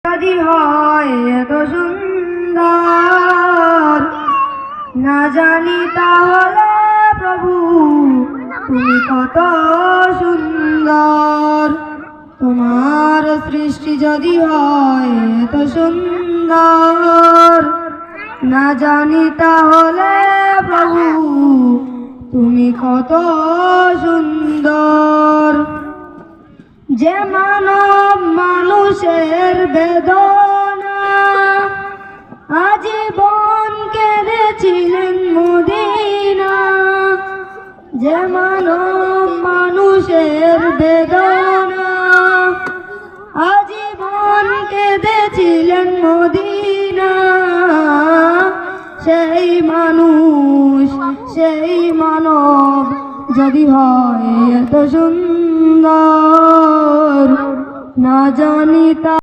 যদি হয় এত সুন্দর না জানি তাহলে প্রভু তুমি কত সুন্দর। তোমার সৃষ্টি যদি হয় এত সুন্দর না জানি তাহলে প্রভু তুমি কত সুন্দর। যে মানব মানুষের বেদনা আজীবন কেঁদেছিলেন মদিনা। যে মানব মানুষের বেদনা আজীবন কেঁদেছিলেন মদিনা। সেই মানুষ সেই মানব যদি হয় এত সুন্দর না জানি তা